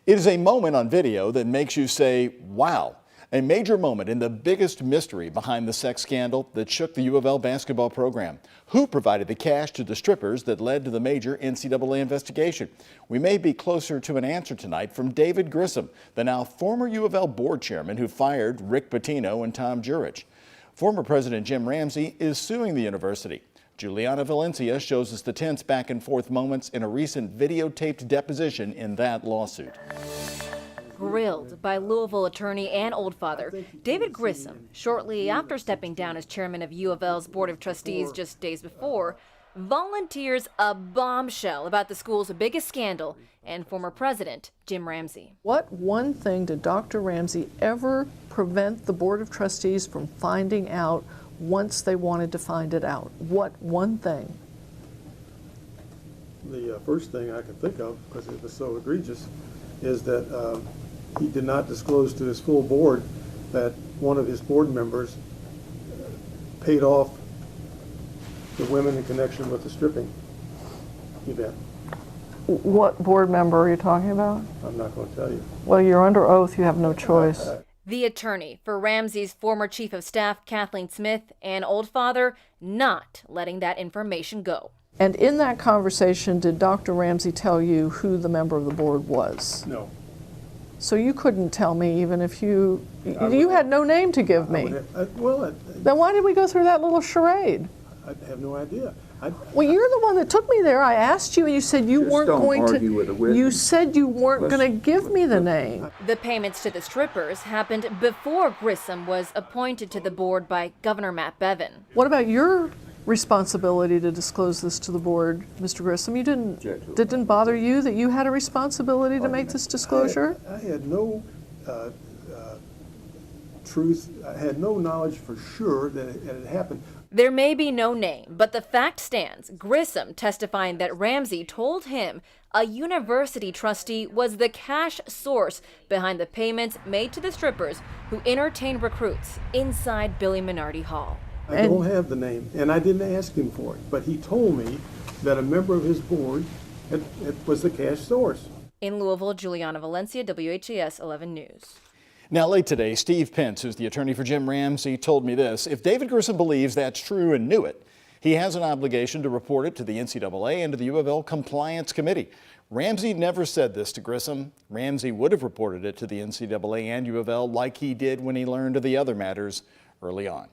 It is a moment on video that makes you say, wow. A major moment in the biggest mystery behind the sex scandal that shook the UofL basketball program. Who provided the cash to the strippers that led to the major NCAA investigation? We may be closer to an answer tonight from David Grissom, the now former UofL board chairman who fired Rick Pitino and Tom Jurich. Former President Jim Ramsey is suing the university. Juliana Valencia shows us the tense back and forth moments in a recent videotaped deposition in that lawsuit. Grilled by Louisville attorney and old father David Grissom shortly after stepping down as chairman of UofL's Board of Trustees just days before, volunteers a bombshell about the school's biggest scandal and former president Jim Ramsey. What one thing did Dr. Ramsey ever prevent the Board of Trustees from finding out once they wanted to find it out? What one thing? The first thing I can think of, because it was so egregious, is that he did not disclose to his full board that one of his board members paid off the women in connection with the stripping event. What board member are you talking about? I'm not going to tell you. Well, you're under oath. You have no choice. The attorney for Ramsey's former chief of staff, Kathleen Smith, and old father not letting that information go. And in that conversation, did Dr. Ramsey tell you who the member of the board was? No. So you couldn't tell me even if you had no name to give me. Then why did we go through that little charade? I have no idea. Well, you're the one that took me there. I asked you and you said you weren't going to. You said you weren't going to give me the name. The payments to the strippers happened before Grissom was appointed to the board by Governor Matt Bevin. What about your responsibility to disclose this to the board, Mr. Grissom? You didn't bother you that you had a responsibility to make this disclosure? I had no truth. I had no knowledge for sure that it had happened. There may be no name, but the fact stands. Grissom testifying that Ramsey told him a university trustee was the cash source behind the payments made to the strippers who entertained recruits inside Billy Minardi Hall. I don't have the name, and I didn't ask him for it, but he told me that a member of his board was the cash source. In Louisville, Juliana Valencia, WHAS 11 News. Now, late today, Steve Pence, who's the attorney for Jim Ramsey, told me this. If David Grissom believes that's true and knew it, he has an obligation to report it to the NCAA and to the UofL Compliance Committee. Ramsey never said this to Grissom. Ramsey would have reported it to the NCAA and UofL like he did when he learned of the other matters early on.